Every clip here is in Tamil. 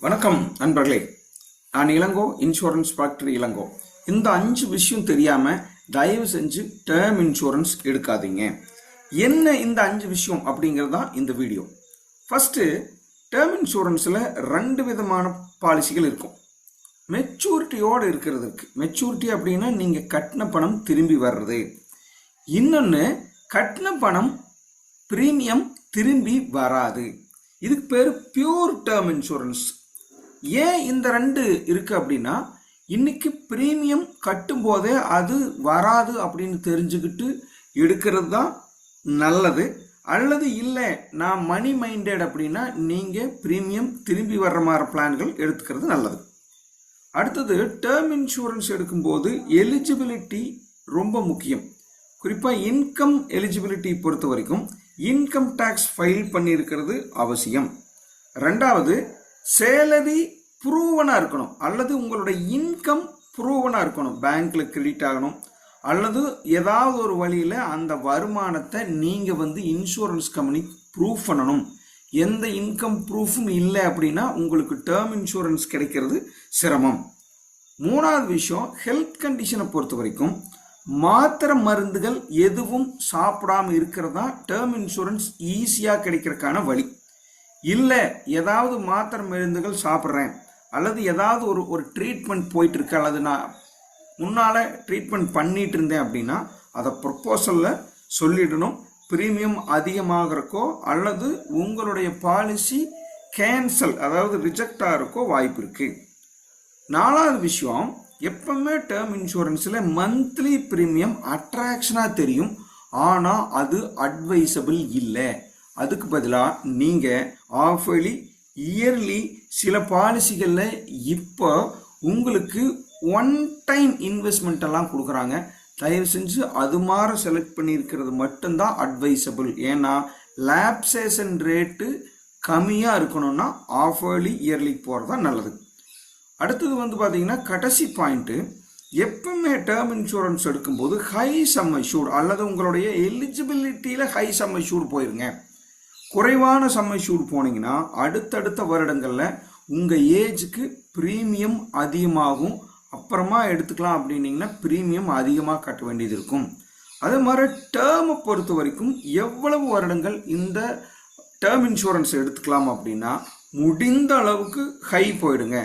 வணக்கம் நண்பர்களே, நான் இளங்கோ, இன்சூரன்ஸ் ஃபேக்டரி இளங்கோ. இந்த 5 விஷயம் தெரியாம தயவு செஞ்சு டேர்ம் இன்சூரன்ஸ் எடுக்காதீங்க. என்ன இந்த 5 விஷயம் அப்படிங்கிறது தான் இந்த வீடியோ. ஃபர்ஸ்ட், டேர்ம் இன்சூரன்ஸ்ல 2 விதமான பாலிசிகள் இருக்கும். மெச்சூரிட்டியோடு இருக்கிறது இருக்கு. மெச்சூரிட்டி அப்படின்னா நீங்க கட்டின பணம் திரும்பி வர்றது. இன்னொன்று, கட்டின பணம் பிரீமியம் திரும்பி வராது. இதுக்கு பேர் பியூர் டேர்ம் இன்சூரன்ஸ். ஏன் இந்த 2 இருக்கு அப்படின்னா, இன்னைக்கு பிரீமியம் கட்டும் போதே அது வராது அப்படின்னு தெரிஞ்சுக்கிட்டு எடுக்கிறது தான் நல்லது. அல்லது இல்லை நான் மணி மைண்டட் அப்படின்னா நீங்க பிரீமியம் திரும்பி வர்ற மாதிரி பிளான்கள் எடுத்துக்கிறது நல்லது. அடுத்தது, டேர்ம் இன்சூரன்ஸ் எடுக்கும்போது எலிஜிபிலிட்டி ரொம்ப முக்கியம். குறிப்பாக இன்கம் எலிஜிபிலிட்டி பொறுத்த வரைக்கும் இன்கம் டேக்ஸ் ஃபைல் பண்ணியிருக்கிறது அவசியம். ரெண்டாவது, சேலரி ப்ரூவனாக இருக்கணும், அல்லது உங்களுடைய இன்கம் ப்ரூவனாக இருக்கணும். பேங்க்ல கிரெடிட் ஆகணும், அல்லது ஏதாவது ஒரு வழியில் அந்த வருமானத்தை நீங்கள் இன்சூரன்ஸ் கம்பெனி ப்ரூஃப் பண்ணணும். எந்த இன்கம் ப்ரூஃபும் இல்லை அப்படின்னா உங்களுக்கு டேர்ம் இன்சூரன்ஸ் கிடைக்கிறது சிரமம். மூணாவது விஷயம், ஹெல்த் கண்டிஷனை பொறுத்த வரைக்கும் மாத்திரை மருந்துகள் எதுவும் சாப்பிடாம இருக்கிறதா டேர்ம் இன்சூரன்ஸ் ஈஸியாக கிடைக்கிறதுக்கான வழி. இல்லை ஏதாவது மாத்திரை மருந்துகள் சாப்பிட்றேன், அல்லது ஏதாவது ஒரு ட்ரீட்மெண்ட் போயிட்டு இருக்கு, அல்லது நான் முன்னால் ட்ரீட்மெண்ட் பண்ணிட்டு இருந்தேன் அப்படின்னா அதை ப்ரொப்போசலில் சொல்லிடணும். ப்ரீமியம் அதிகமாகறக்கோ அல்லது உங்களுடைய பாலிசி கேன்சல் அதாவது ரிஜெக்ட் ஆகிறக்கோ வாய்ப்பு இருக்கு. நாலாவது விஷயம், எப்பவுமே டேர்ம் இன்சூரன்ஸில் மந்த்லி ப்ரீமியம் அட்ராக்ஷனாக தெரியும், ஆனால் அது அட்வைசபிள் இல்லை. அதுக்கு பதிலாக நீங்கள் ஆஃபர்லி இயர்லி சில பாலிசிகளில் இப்போ உங்களுக்கு ஒன் டைம் இன்வெஸ்ட்மெண்ட் எல்லாம் கொடுக்குறாங்க. தயவு செஞ்சு அது மாதிரி செலக்ட் பண்ணியிருக்கிறது மட்டும்தான் அட்வைசபிள். ஏன்னா லேப்சேஷன் ரேட்டு கம்மியாக இருக்கணும்னா ஆஃபர்லி இயர்லி போகிறது தான் நல்லது. அடுத்தது பார்த்தீங்கன்னா கடைசி பாயிண்ட்டு, எப்பவுமே டேர்ம் இன்சூரன்ஸ் எடுக்கும்போது ஹை சம் அஷ்யூர்ட் அல்லது உங்களுடைய எலிஜிபிலிட்டியில் ஹை சம் அஷ்யூர்ட் போயிருங்க. குறைவான சம் அஷ்யூர்ட் போனீங்கன்னா அடுத்தடுத்த வருடங்களில் உங்கள் ஏஜுக்கு ப்ரீமியம் அதிகமாகும். அப்புறமா எடுத்துக்கலாம் அப்படின்னீங்கன்னா ப்ரீமியம் அதிகமாக கட்ட வேண்டியது இருக்கும். அதே மாதிரி டேர்மை பொறுத்த வரைக்கும் எவ்வளவு வருடங்கள் இந்த டேர்ம் இன்சூரன்ஸ் எடுத்துக்கலாம் அப்படின்னா முடிந்த அளவுக்கு ஹை போயிடுங்க.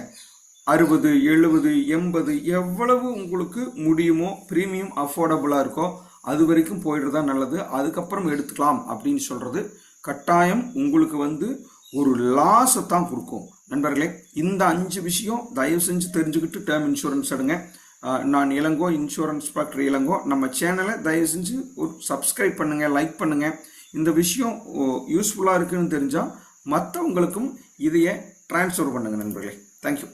60, 70, 80 எவ்வளவு உங்களுக்கு முடியுமோ ப்ரீமியம் அஃபோர்டபுளாக இருக்கோ அது வரைக்கும் போயிடுறதா நல்லது. அதுக்கப்புறம் எடுத்துக்கலாம் அப்படின்னு சொல்கிறது கட்டாயம் உங்களுக்கு ஒரு லாஸை தான் கொடுக்கும். நண்பர்களே, இந்த 5 விஷயம் தயவு செஞ்சு தெரிஞ்சுக்கிட்டு டேர்ம் இன்சூரன்ஸ் எடுங்க. நான் இளங்கோ, இன்சூரன்ஸ் ஃபேக்டரி இளங்கோ. நம்ம சேனலை தயவு செஞ்சு ஒரு சப்ஸ்கிரைப் பண்ணுங்கள், லைக் பண்ணுங்கள். இந்த விஷயம் யூஸ்ஃபுல்லாக இருக்குன்னு தெரிஞ்சால் மற்றவங்களுக்கும் இதையே ட்ரான்ஸ்ஃபர் பண்ணுங்கள் நண்பர்களே. தேங்க்யூ.